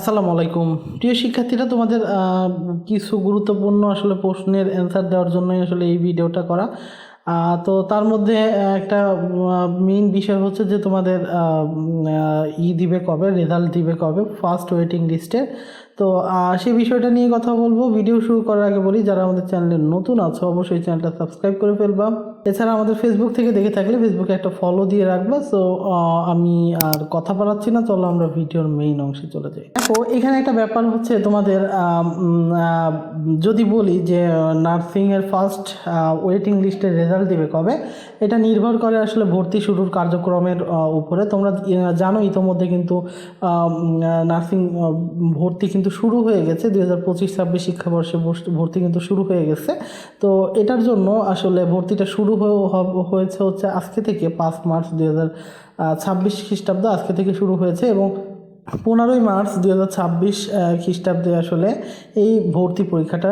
আসসালামু আলাইকুম। প্রিয় শিক্ষার্থীরা, তোমাদের কিছু গুরুত্বপূর্ণ আসলে প্রশ্নের অ্যান্সার দেওয়ার জন্যই আসলে এই ভিডিওটা করা। তো তার মধ্যে একটা মেইন বিষয় হচ্ছে যে তোমাদের দিবে কবে, রেজাল্ট দিবে কবে ফার্স্ট ওয়েটিং লিস্টে। তো সেই বিষয়টা নিয়ে কথা বলবো। ভিডিও শুরু করার আগে বলি, যারা আমাদের চ্যানেলে নতুন আছো অবশ্যই চ্যানেলটা সাবস্ক্রাইব করে ফেলবা। এছাড়া আমাদের ফেসবুক থেকে দেখে থাকলে ফেসবুকে একটা ফলো দিয়ে রাখবা। সো আমি আর কথা বাড়াচ্ছি না, চলো আমরা ভিডিওর মেইন অংশে চলে যাই। দেখো, এখানে একটা ব্যাপার হচ্ছে তোমাদের যদি বলি যে নার্সিংয়ের ফার্স্ট ওয়েটিং লিস্টের রেজাল্ট দিবে কবে, এটা নির্ভর করে আসলে ভর্তি শুরুর কার্যক্রমের উপরে। তোমরা জানো ইতোমধ্যে কিন্তু নার্সিং ভর্তি কিন্তু শুরু হয়ে গেছে। 2025-26 শিক্ষাবর্ষে ভর্তি কিন্তু শুরু হয়ে গেছে। তো এটার জন্য আসলে ভর্তিটা শুরু হয়েছে হচ্ছে আজকে থেকে 5 মার্চ 2026 খ্রিস্টাব্দ আজকে থেকে শুরু হয়েছে, এবং 15ই মার্চ 2026 খ্রিস্টাব্দে আসলে এই ভর্তি পরীক্ষাটা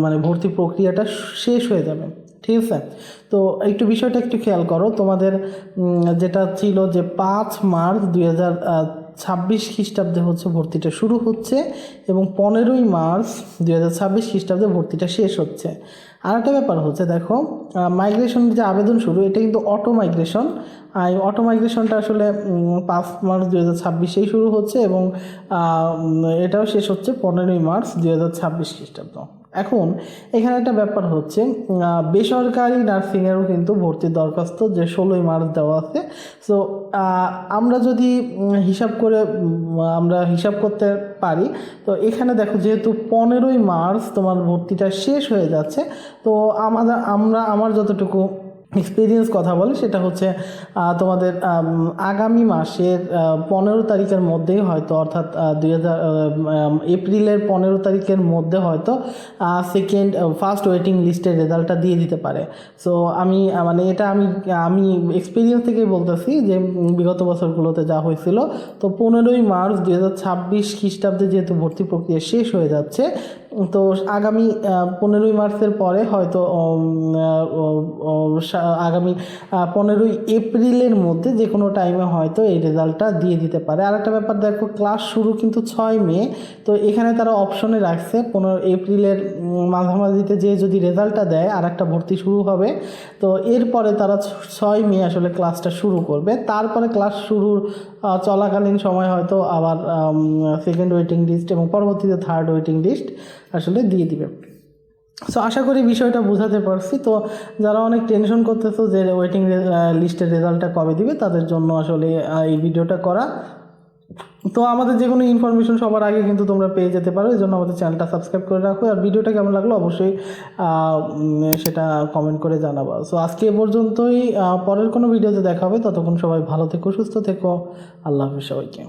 মানে ভর্তি প্রক্রিয়াটা শেষ হয়ে যাবে। ঠিক আছে, তো একটু বিষয়টা একটু খেয়াল করো। তোমাদের যেটা ছিল যে 5 মার্চ 2026 খ্রিস্টাব্দে হচ্ছে ভর্তিটা শুরু হচ্ছে, এবং 15ই মার্চ 2026 খ্রিস্টাব্দে ভর্তিটা শেষ হচ্ছে। আর একটা ব্যাপার হচ্ছে, দেখো মাইগ্রেশনের যে আবেদন শুরু, এটা কিন্তু অটো মাইগ্রেশন। এই অটো মাইগ্রেশনটা আসলে 5 মার্চ 2026-এই শুরু হচ্ছে, এবং এটাও শেষ হচ্ছে 15ই মার্চ 2026 খ্রিস্টাব্দ। এখন এখানে একটা ব্যাপার হচ্ছে, বেসরকারি নার্সিংয়েরও কিন্তু ভর্তির দরখাস্ত যে 16ই মার্চ দেওয়া আছে। সো আমরা যদি হিসাব করতে পারি, তো এখানে দেখো যেহেতু 15ই মার্চ তোমার ভর্তিটা শেষ হয়ে যাচ্ছে, তো আমার যতটুকু এক্সপিরিয়েন্স কথা বলে সেটা হচ্ছে তোমাদের আগামী মাসের 15 তারিখের মধ্যেই হয়তো, অর্থাৎ এপ্রিলের 15 তারিখের মধ্যে হয়তো ফার্স্ট ওয়েটিং লিস্টের রেজাল্টটা দিয়ে দিতে পারে। সো এটা আমি এক্সপিরিয়েন্স থেকেই বলতেছি যে বিগত বছরগুলোতে যা হয়েছিল। তো 15ই মার্চ 2026 খ্রিস্টাব্দে যেহেতু ভর্তি প্রক্রিয়া শেষ হয়ে যাচ্ছে, তো আগামী 15ই মার্চের পরে হয়তো আগামী 15ই এপ্রিলের মধ্যে যে কোনো টাইমে হয়তো এই রেজাল্টটা দিয়ে দিতে পারে। আর একটা ব্যাপার দেখো, ক্লাস শুরু কিন্তু 6 মে। তো এখানে তারা অপশনে রাখছে 15 এপ্রিলের মাঝামাঝিতে যে যদি রেজাল্টটা দেয় আর একটা ভর্তি শুরু হবে। তো এরপরে তারা 6 মে আসলে ক্লাসটা শুরু করবে। তারপরে ক্লাস শুরুর চলাকালীন সময় হয়তো আবার সেকেন্ড ওয়েটিং লিস্ট এবং পরবর্তীতে থার্ড ওয়েটিং লিস্ট আসলে দিয়ে দিবে। সো আশা করি বিষয়টা বোঝাতে পারছি। তো যারা অনেক টেনশন করতেছো যে ওয়েটিং লিস্টের রেজাল্টটা কবে দিবে, তাদের জন্য আসলে এই ভিডিওটা করা। তো আমাদের যে কোনো ইনফরমেশন সবার আগে কিন্তু তোমরা পেয়ে যেতে পারো, এই জন্য আমাদের চ্যানেলটা সাবস্ক্রাইব করে রাখো। আর ভিডিওটা কেমন লাগলো অবশ্যই সেটা কমেন্ট করে জানাবো। সো আজকে এ পর্যন্তই, পরের কোনো ভিডিওতে দেখা হবে। ততক্ষণ সবাই ভালো থেকো, সুস্থ থেকো। আল্লাহ হাফেজ সবাইকে।